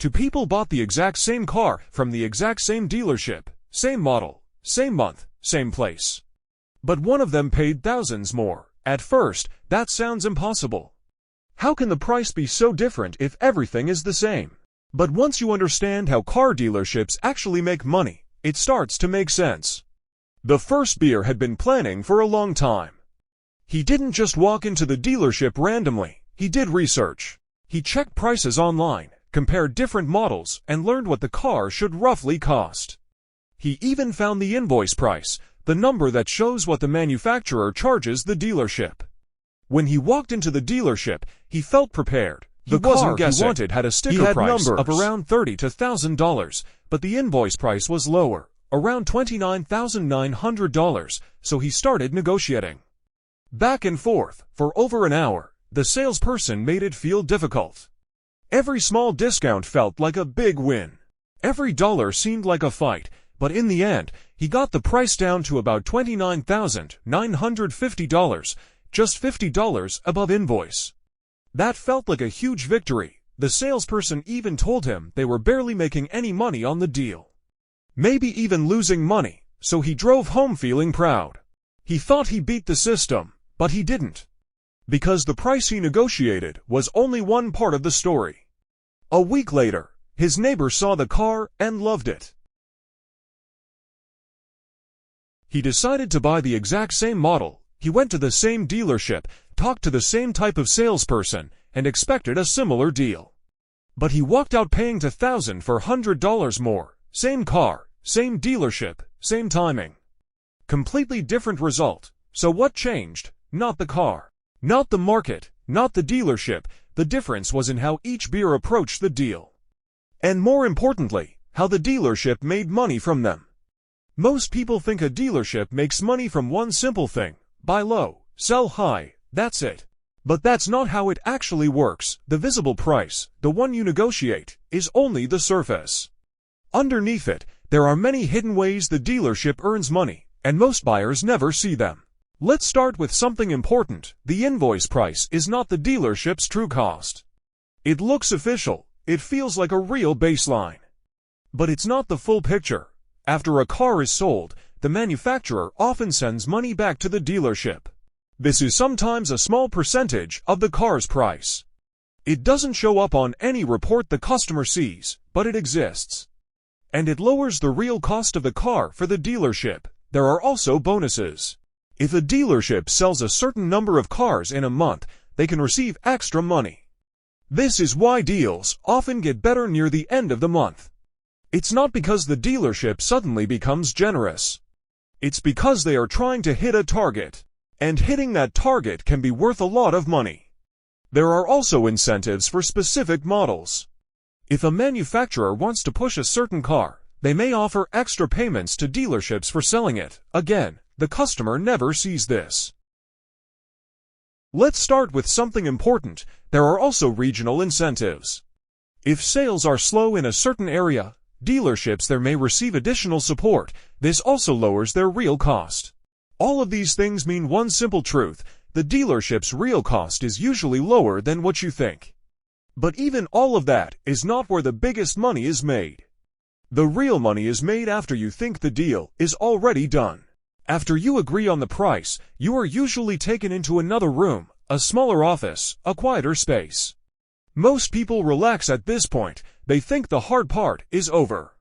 Two people bought the exact same car from the exact same dealership, same model, same month, same place. But one of them paid thousands more. At first, that sounds impossible. How can the price be so different if everything is the same? But once you understand how car dealerships actually make money, it starts to make sense. The first buyer had been planning for a long time. He didn't just walk into the dealership randomly, he did research. He checked prices online, compared different models, and learned what the car should roughly cost. He even found the invoice price, the number that shows what the manufacturer charges the dealership. When he walked into the dealership, he felt prepared. The car he wanted had a sticker price of around $30,000 to $1,000, but the invoice price was lower, around $29,900, so he started negotiating. Back and forth, for over an hour, the salesperson made it feel difficult. Every small discount felt like a big win. Every dollar seemed like a fight, but in the end, he got the price down to about $29,950, just $50 above invoice. That felt like a huge victory. The salesperson even told him they were barely making any money on the deal. Maybe even losing money, so he drove home feeling proud. He thought he beat the system, but he didn't. Because the price he negotiated was only one part of the story. A week later, his neighbor saw the car and loved it. He decided to buy the exact same model. He went to the same dealership, talked to the same type of salesperson, and expected a similar deal. But he walked out paying $2,000 for $100 more. Same car, same dealership, same timing. Completely different result. So what changed? Not the car. Not the market. Not the dealership. The difference was in how each buyer approached the deal. And more importantly, how the dealership made money from them. Most people think a dealership makes money from one simple thing: buy low, sell high, that's it. But that's not how it actually works. The visible price, the one you negotiate, is only the surface. Underneath it, there are many hidden ways the dealership earns money, and most buyers never see them. Let's start with something important. The invoice price is not the dealership's true cost. It looks official, it feels like a real baseline. But it's not the full picture. After a car is sold, the manufacturer often sends money back to the dealership. This is sometimes a small percentage of the car's price. It doesn't show up on any report the customer sees, but it exists. And it lowers the real cost of the car for the dealership. There are also bonuses. If a dealership sells a certain number of cars in a month, they can receive extra money. This is why deals often get better near the end of the month. It's not because the dealership suddenly becomes generous. It's because they are trying to hit a target. And hitting that target can be worth a lot of money. There are also incentives for specific models. If a manufacturer wants to push a certain car, they may offer extra payments to dealerships for selling it. Again, the customer never sees this. Let's start with something important. There are also regional incentives. If sales are slow in a certain area, dealerships there may receive additional support. This also lowers their real cost. All of these things mean one simple truth: the dealership's real cost is usually lower than what you think. But even all of that is not where the biggest money is made. The real money is made after you think the deal is already done. After you agree on the price, you are usually taken into another room, a smaller office, a quieter space. Most people relax at this point. They think the hard part is over.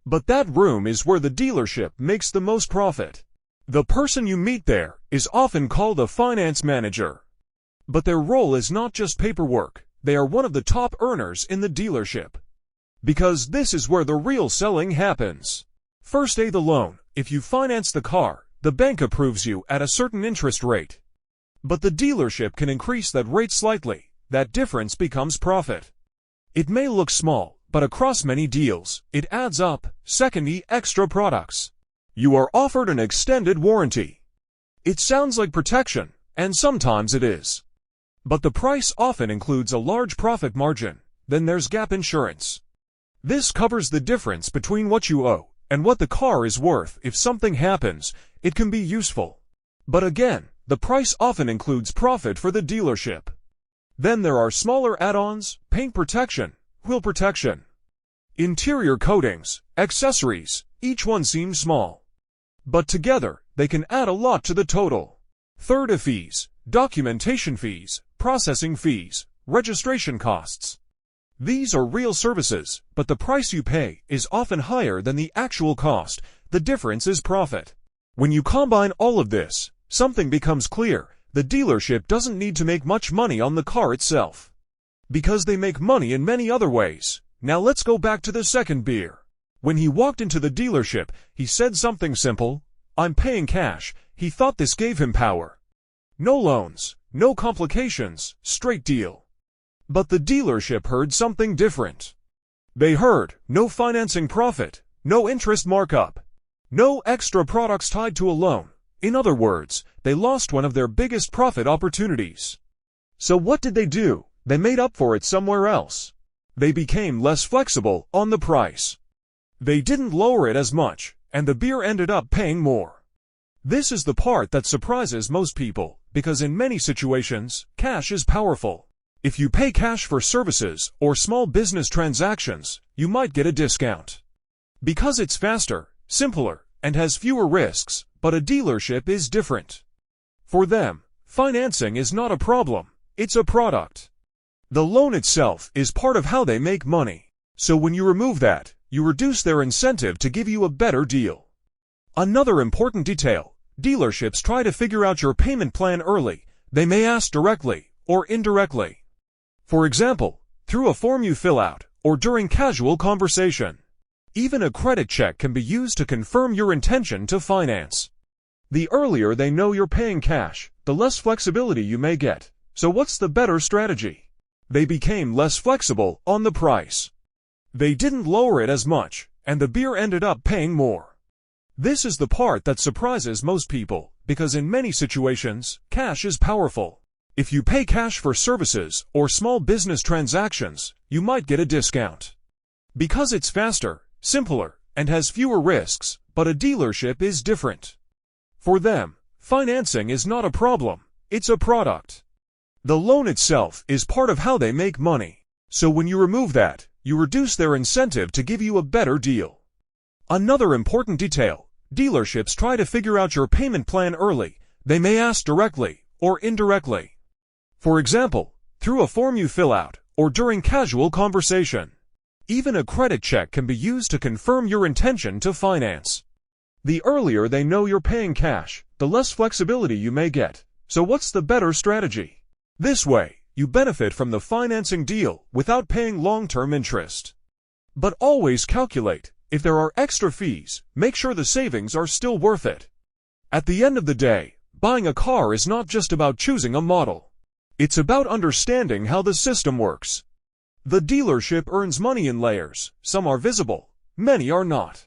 But that room is where the dealership makes the most profit. The person you meet there is often called a finance manager. But their role is not just paperwork. They are one of the top earners in the dealership. Because this is where the real selling happens. First, the loan. If you finance the car, the bank approves you at a certain interest rate. But the dealership can increase that rate slightly. That difference becomes profit. It may look small, but across many deals, it adds up. Second, extra products. You are offered an extended warranty. It sounds like protection, and sometimes it is. But the price often includes a large profit margin. Then there's gap insurance. This covers the difference between what you owe and what the car is worth. If something happens, it can be useful. But again, the price often includes profit for the dealership. Then there are smaller add-ons: paint protection, wheel protection. Interior coatings, accessories, each one seems small. But together, they can add a lot to the total. Third, fees, documentation fees, processing fees, registration costs. These are real services, but the price you pay is often higher than the actual cost. The difference is profit. When you combine all of this, something becomes clear. The dealership doesn't need to make much money on the car itself, because they make money in many other ways. Now let's go back to the second beer. When he walked into the dealership, he said something simple. I'm paying cash. He thought this gave him power. No loans, no complications, straight deal. But the dealership heard something different. They heard no financing profit, no interest markup, no extra products tied to a loan. In other words, they lost one of their biggest profit opportunities. So what did they do? They made up for it somewhere else. They became less flexible on the price. They didn't lower it as much, and the beer ended up paying more. This is the part that surprises most people, because in many situations, cash is powerful. If you pay cash for services or small business transactions, you might get a discount. Because it's faster, simpler, and has fewer risks, but a dealership is different. For them, financing is not a problem, it's a product. The loan itself is part of how they make money. So when you remove that, you reduce their incentive to give you a better deal. Another important detail, dealerships try to figure out your payment plan early. They may ask directly or indirectly. For example, through a form you fill out or during casual conversation. Even a credit check can be used to confirm your intention to finance. The earlier they know you're paying cash, the less flexibility you may get. So what's the better strategy? They became less flexible on the price. They didn't lower it as much, and the beer ended up paying more. This is the part that surprises most people, because in many situations, cash is powerful. If you pay cash for services or small business transactions, you might get a discount. Because it's faster, simpler, and has fewer risks, but a dealership is different. For them, financing is not a problem, it's a product. The loan itself is part of how they make money. So when you remove that, you reduce their incentive to give you a better deal. Another important detail, dealerships try to figure out your payment plan early. They may ask directly or indirectly. For example, through a form you fill out or during casual conversation. Even a credit check can be used to confirm your intention to finance. The earlier they know you're paying cash, the less flexibility you may get. So what's the better strategy? This way, you benefit from the financing deal without paying long-term interest. But always calculate, if there are extra fees, make sure the savings are still worth it. At the end of the day, buying a car is not just about choosing a model. It's about understanding how the system works. The dealership earns money in layers. Some are visible, many are not.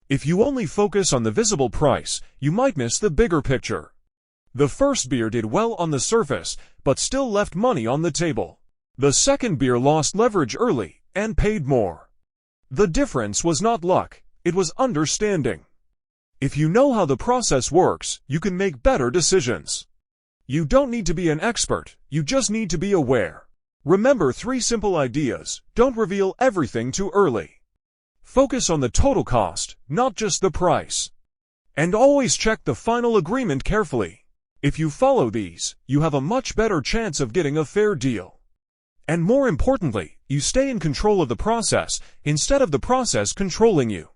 If you only focus on the visible price, you might miss the bigger picture. The first beer did well on the surface, but still left money on the table. The second beer lost leverage early and paid more. The difference was not luck, it was understanding. If you know how the process works, you can make better decisions. You don't need to be an expert, you just need to be aware. Remember 3 simple ideas. Don't reveal everything too early. Focus on the total cost, not just the price. And always check the final agreement carefully. If you follow these, you have a much better chance of getting a fair deal. And more importantly, you stay in control of the process, instead of the process controlling you.